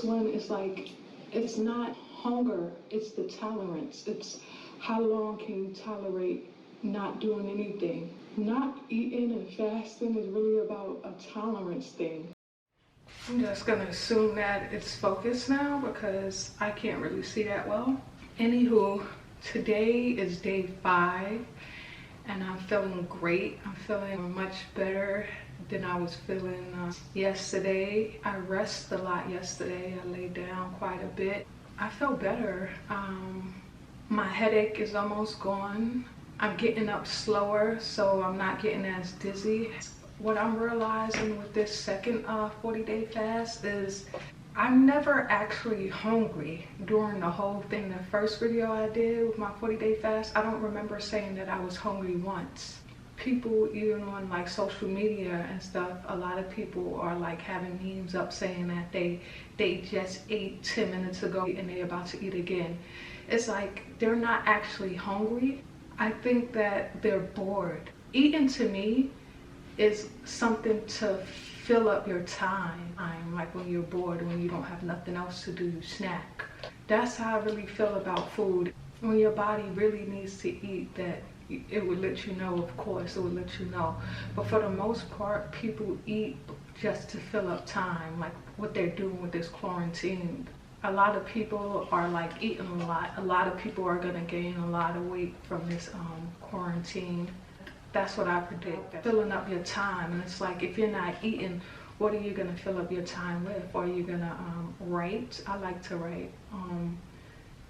One is like, it's not hunger, it's the tolerance. It's how long can you tolerate not doing anything. Not eating and fasting is really about a tolerance thing. I'm just gonna assume that it's focused now because I can't really see that well. Anywho, today is day 5 and I'm feeling great. I'm feeling much better than I was feeling yesterday. I rested a lot yesterday. I laid down quite a bit. I feel better. My headache is almost gone. I'm getting up slower, so I'm not getting as dizzy. What I'm realizing with this second 40-day fast is I'm never actually hungry during the whole thing. The first video I did with my 40-day fast, I don't remember saying that I was hungry once. People, even on like social media and stuff, a lot of people are like having memes up saying that they just ate 10 minutes ago and they're about to eat again. It's like they're not actually hungry. I think that they're bored. Eating to me is something to fill up your time. Like when you're bored, when you don't have nothing else to do, you snack. That's how I really feel about food. When your body really needs to eat, that it would let you know, of course, it would let you know. But for the most part, people eat just to fill up time, like what they're doing with this quarantine. A lot of people are like eating a lot. A lot of people are gonna gain a lot of weight from this quarantine. That's what I predict. Filling up your time. And it's like, if you're not eating, what are you gonna fill up your time with? Are you gonna write? I like to write.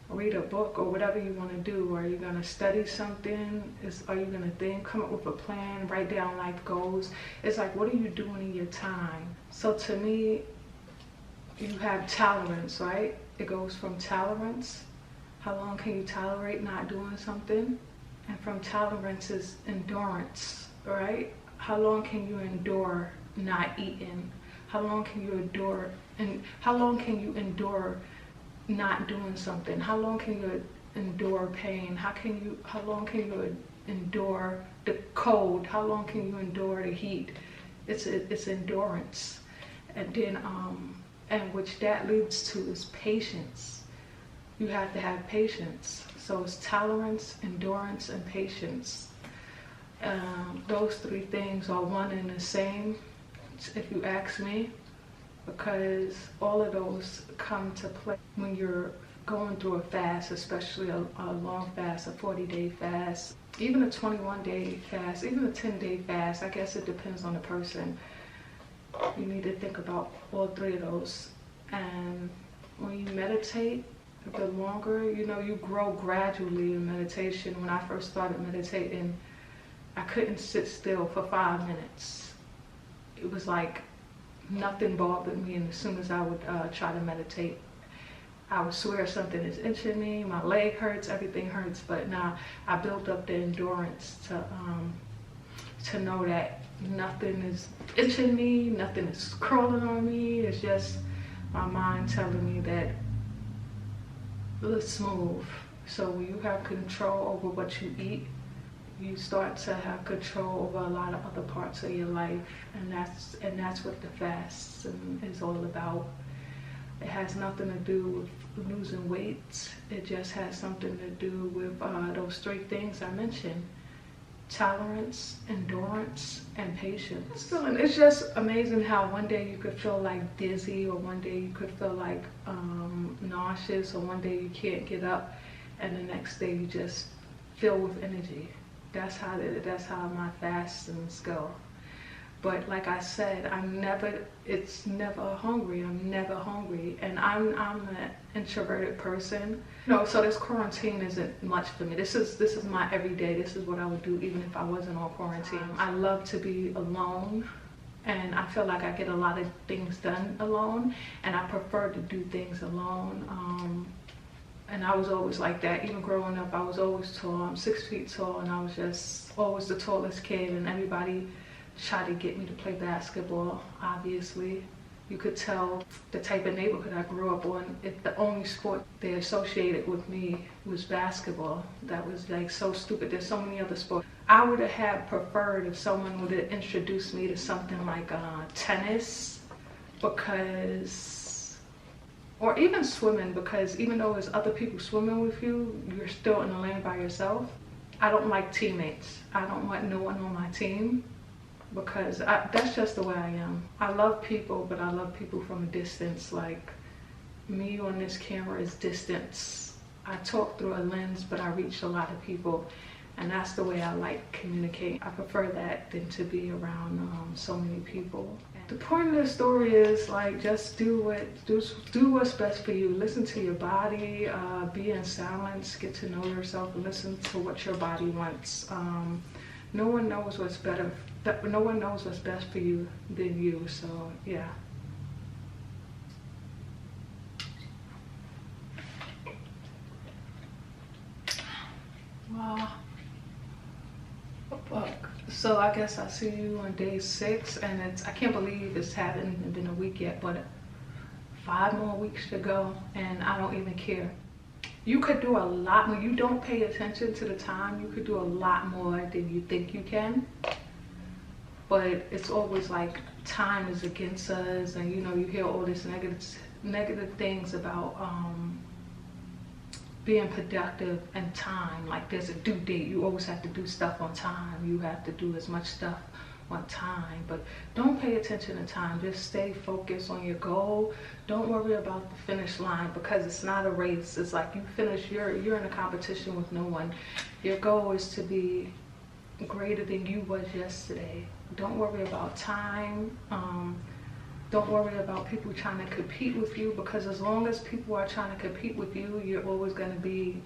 Read a book or whatever you want to do. Are you going to study something? Are you going to think, come up with a plan, write down life goals? It's like, what are you doing in your time? So to me, you have tolerance, right? It goes from tolerance. How long can you tolerate not doing something? And from tolerance is endurance, right? How long can you endure not eating? How long can you endure, and how long can you endure not doing something? How long can you endure pain? How long can you endure the cold? How long can you endure the heat? It's endurance. And then and which that leads to is patience. You have to have patience. So it's tolerance, endurance, and patience. Those 3 things are one and the same, if you ask me, because all of those come to play when you're going through a fast, especially a long fast, a 40-day fast, even a 21-day fast, even a 10-day fast. I guess it depends on the person. You need to think about all 3 of those. And when you meditate, the longer, you grow gradually in meditation. When I first started meditating, I couldn't sit still for 5 minutes. It was like nothing bothered me, and as soon as I would try to meditate, I would swear something is itching me, my leg hurts, everything hurts. But now I built up the endurance to know that nothing is itching me, nothing is crawling on me. It's just my mind telling me that let's move. So when you have control over what you eat, you start to have control over a lot of other parts of your life, and that's what the fast is all about. It has nothing to do with losing weight. It just has something to do with those 3 things I mentioned: tolerance, endurance, and patience. It's just amazing how one day you could feel like dizzy, or one day you could feel like nauseous, or one day you can't get up, and the next day you just feel with energy. That's how my fastings go. But like I said, it's never hungry. I'm never hungry. And I'm an introverted person. So this quarantine isn't much for me. This is my everyday. This is what I would do even if I wasn't on quarantine. I love to be alone, and I feel like I get a lot of things done alone, and I prefer to do things alone. And I was always like that. Even growing up, I was always tall. I'm 6 feet tall, and I was just always the tallest kid, and everybody tried to get me to play basketball, obviously. You could tell the type of neighborhood I grew up on. The only sport they associated with me was basketball. That was like so stupid. There's so many other sports. I would have preferred if someone would have introduced me to something like tennis, because or even swimming, because even though there's other people swimming with you, you're still in the lane by yourself. I don't like teammates. I don't want no one on my team, because that's just the way I am. I love people, but I love people from a distance. Like, me on this camera is distance. I talk through a lens, but I reach a lot of people, and that's the way I like communicate. I prefer that than to be around so many people. The point of the story is, like, just do what's best for you. Listen to your body, be in silence, get to know yourself, and listen to what your body wants. No one knows what's better. No one knows what's best for you than you. So yeah. Wow. Fuck. So I guess I see you on day 6, and I can't believe it's hadn't been a week yet, but 5 more weeks to go, and I don't even care. You could do a lot when you don't pay attention to the time. You could do a lot more than you think you can, but it's always like time is against us, and you know, you hear all this negative things about being productive and time. Like, there's a due date. You always have to do stuff on time. You have to do as much stuff on time, but don't pay attention to time. Just stay focused on your goal. Don't worry about the finish line, because it's not a race. It's like you finish, you're in a competition with no one. Your goal is to be greater than you was yesterday. Don't worry about time. Don't worry about people trying to compete with you, because as long as people are trying to compete with you, you're always going to be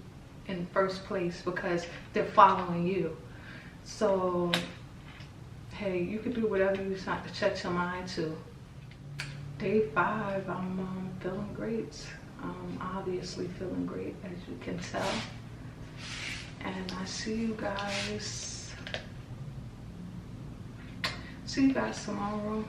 in first place, because they're following you. So, hey, you can do whatever you decide to set your mind to. Day 5, I'm feeling great. Obviously feeling great, as you can tell. And I see you guys tomorrow.